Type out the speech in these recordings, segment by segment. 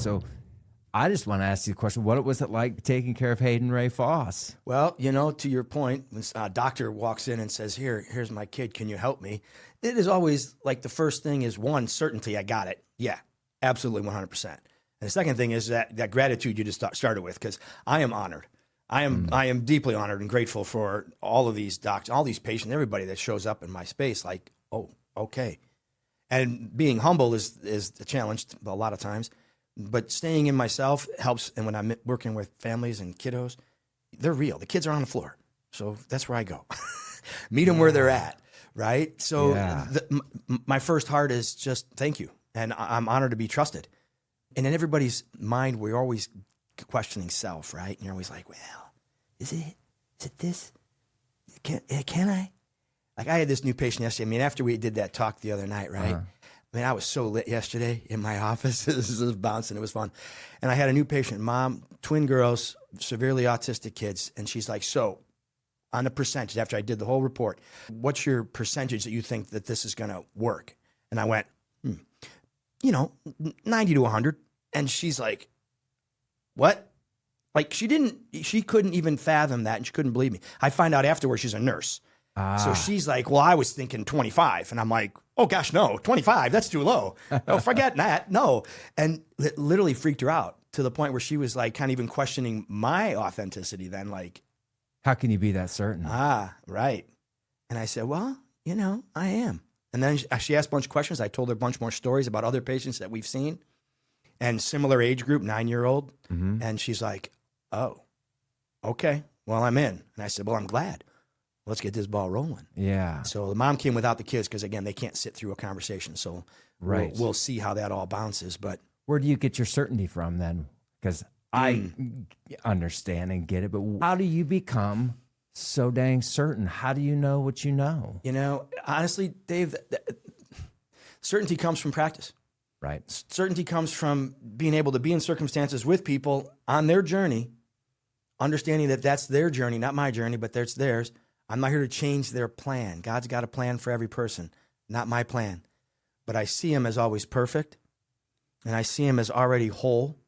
So I just want to ask you a question. What was it like taking care of Hayden Ray Foss? Well, to your point, when a doctor walks in and says, here's my kid, can you help me? It is always like the first thing is one, certainty, I got it. Yeah, absolutely 100%. And the second thing is that gratitude you just started with, because I am honored. I am deeply honored and grateful for all of these doctors, all these patients, everybody that shows up in my space like, oh, okay. And being humble is a challenge a lot of times, but staying in myself helps. And when I'm working with families and kiddos, they're real. The kids are on the floor. So that's where I go. Meet them where they're at, right? So my first heart is just thank you. And I'm honored to be trusted. And in everybody's mind, we're always questioning self, right? And you're always like, well, is it this? Can I? Like I had this new patient yesterday. I mean, after we did that talk the other night, right? I mean, I was so lit yesterday in my office. This was bouncing. It was fun. And I had a new patient, mom, twin girls, severely autistic kids. And she's like, so on the percentage, after I did the whole report, what's your percentage that you think that this is going to work? And I went, 90 to 100. And she's like, what? Like she couldn't even fathom that. And she couldn't believe me. I find out afterwards she's a nurse. So she's like, well, I was thinking 25. And I'm like, oh gosh, no, 25, that's too low. No, forget that. No. And it literally freaked her out to the point where she was like kind of even questioning my authenticity then, like, how can you be that certain? Right. And I said, well, I am. And then she asked a bunch of questions. I told her a bunch more stories about other patients that we've seen and similar age group, 9-year-old. Mm-hmm. And she's like, oh, okay, well, I'm in. And I said, well, I'm glad. Let's get this ball rolling. Yeah. So the mom came without the kids because, again, they can't sit through a conversation. So we'll see how that all bounces. But where do you get your certainty from then? Because I understand and get it, but how do you become so dang certain? How do you know what you know? Honestly, Dave, certainty comes from practice. Right. Certainty comes from being able to be in circumstances with people on their journey, understanding that that's their journey, not my journey, but that's theirs. I'm not here to change their plan. God's got a plan for every person, not my plan. But I see him as always perfect, and I see him as already whole.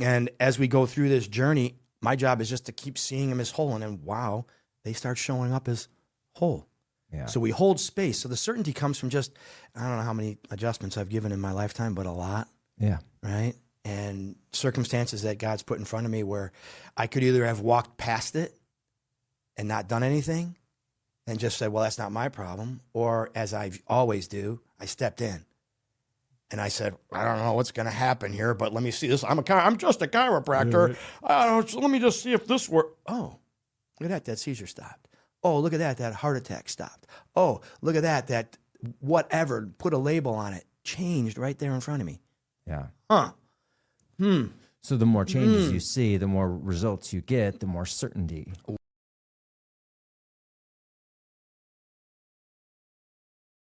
And as we go through this journey, my job is just to keep seeing him as whole. And then, wow, they start showing up as whole. Yeah. So we hold space. So the certainty comes from just, I don't know how many adjustments I've given in my lifetime, but a lot. Yeah. Right? And circumstances that God's put in front of me where I could either have walked past it and not done anything and just said, well, that's not my problem. Or as I always do, I stepped in and I said, I don't know what's going to happen here, but let me see this. I'm just a chiropractor. So let me just see if this works. Oh, look at that seizure stopped. Oh, look at that heart attack stopped. Oh, look at that whatever, put a label on it, changed right there in front of me. Yeah. Huh. So the more changes you see, the more results you get, the more certainty.